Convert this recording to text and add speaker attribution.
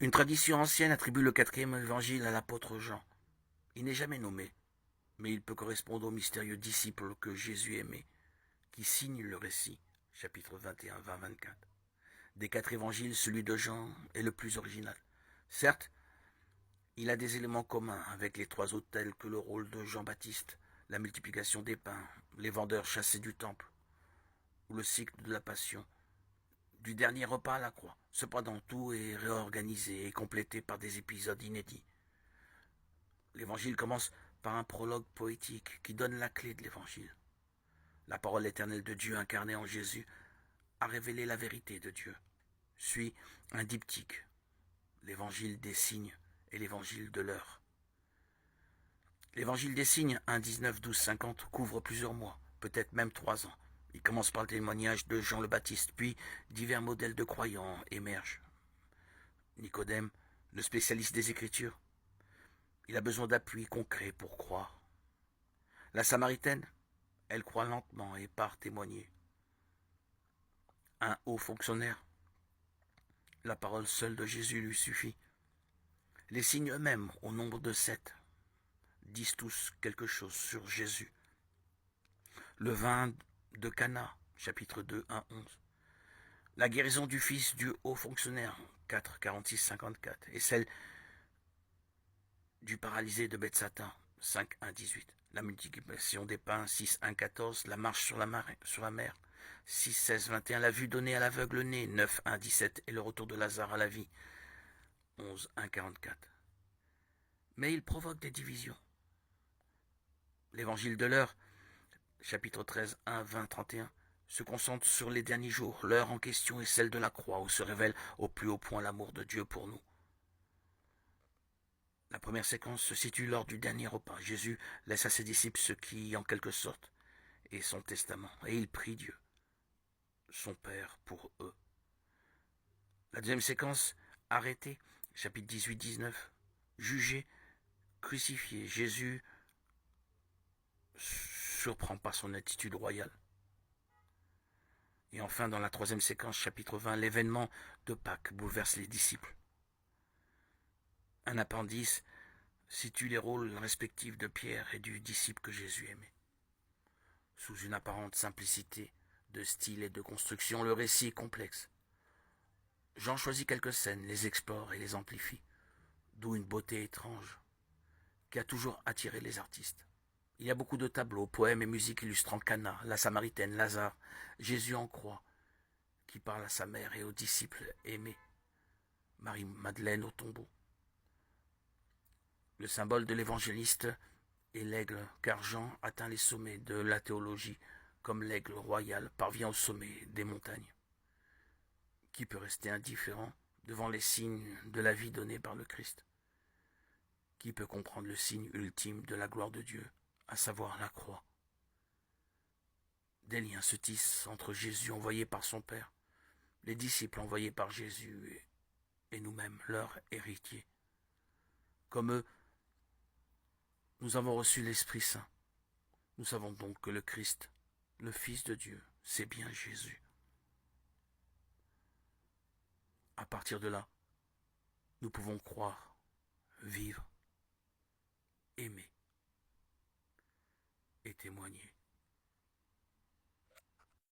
Speaker 1: Une tradition ancienne attribue le quatrième évangile à l'apôtre Jean. Il n'est jamais nommé, mais il peut correspondre au mystérieux disciple que Jésus aimait, qui signe le récit, chapitre 21, 20, 24. Des quatre évangiles, celui de Jean est le plus original. Certes, il a des éléments communs avec les trois autres tels que le rôle de Jean-Baptiste, la multiplication des pains, les vendeurs chassés du temple, ou le cycle de la passion, du dernier repas à la croix. Cependant, tout est réorganisé et complété par des épisodes inédits. L'évangile commence par un prologue poétique qui donne la clé de l'évangile. La parole éternelle de Dieu incarnée en Jésus a révélé la vérité de Dieu. Suit un diptyque, l'évangile des signes et l'évangile de l'heure. L'évangile des signes 1, 19, 12, 50 couvre plusieurs mois, peut-être même 3 ans. Il commence par le témoignage de Jean le Baptiste, puis divers modèles de croyants émergent. Nicodème, le spécialiste des Écritures, il a besoin d'appui concret pour croire. La Samaritaine, elle croit lentement et part témoigner. Un haut fonctionnaire, la parole seule de Jésus lui suffit. Les signes eux-mêmes, au nombre de 7, disent tous quelque chose sur Jésus. Le vin de Cana, chapitre 2, 1, 11. La guérison du fils du haut fonctionnaire, 4, 46, 54. Et celle du paralysé de Bethsatha, 5, 1, 18. La multiplication des pains, 6, 1, 14. La marche sur la mer, 6, 16, 21. La vue donnée à l'aveugle né, 9, 1, 17. Et le retour de Lazare à la vie, 11, 1, 44. Mais il provoque des divisions. L'évangile de l'heure, chapitre 13, 1, 20, 31, se concentre sur les derniers jours. L'heure en question est celle de la croix, où se révèle au plus haut point l'amour de Dieu pour nous. La première séquence se situe lors du dernier repas. Jésus laisse à ses disciples ce qui, en quelque sorte, est son testament. Et il prie Dieu, son Père, pour eux. La deuxième séquence, arrêté, chapitre 18, 19, jugé, crucifié. Jésus surprend par son attitude royale. Et enfin, dans la troisième séquence, chapitre 20, l'événement de Pâques bouleverse les disciples. Un appendice situe les rôles respectifs de Pierre et du disciple que Jésus aimait. Sous une apparente simplicité de style et de construction, le récit est complexe. Jean choisit quelques scènes, les explore et les amplifie, d'où une beauté étrange qui a toujours attiré les artistes. Il y a beaucoup de tableaux, poèmes et musiques illustrant Cana, la Samaritaine, Lazare, Jésus en croix, qui parle à sa mère et aux disciples aimés, Marie-Madeleine au tombeau. Le symbole de l'évangéliste est l'aigle, car Jean atteint les sommets de la théologie, comme l'aigle royal parvient au sommet des montagnes. Qui peut rester indifférent devant les signes de la vie donnée par le Christ? Qui peut comprendre le signe ultime de la gloire de Dieu, à savoir la croix? Des liens se tissent entre Jésus envoyé par son Père, les disciples envoyés par Jésus et nous-mêmes, leurs héritiers. Comme eux, nous avons reçu l'Esprit Saint. Nous savons donc que le Christ, le Fils de Dieu, c'est bien Jésus. À partir de là, nous pouvons croire, vivre, aimer et témoigner.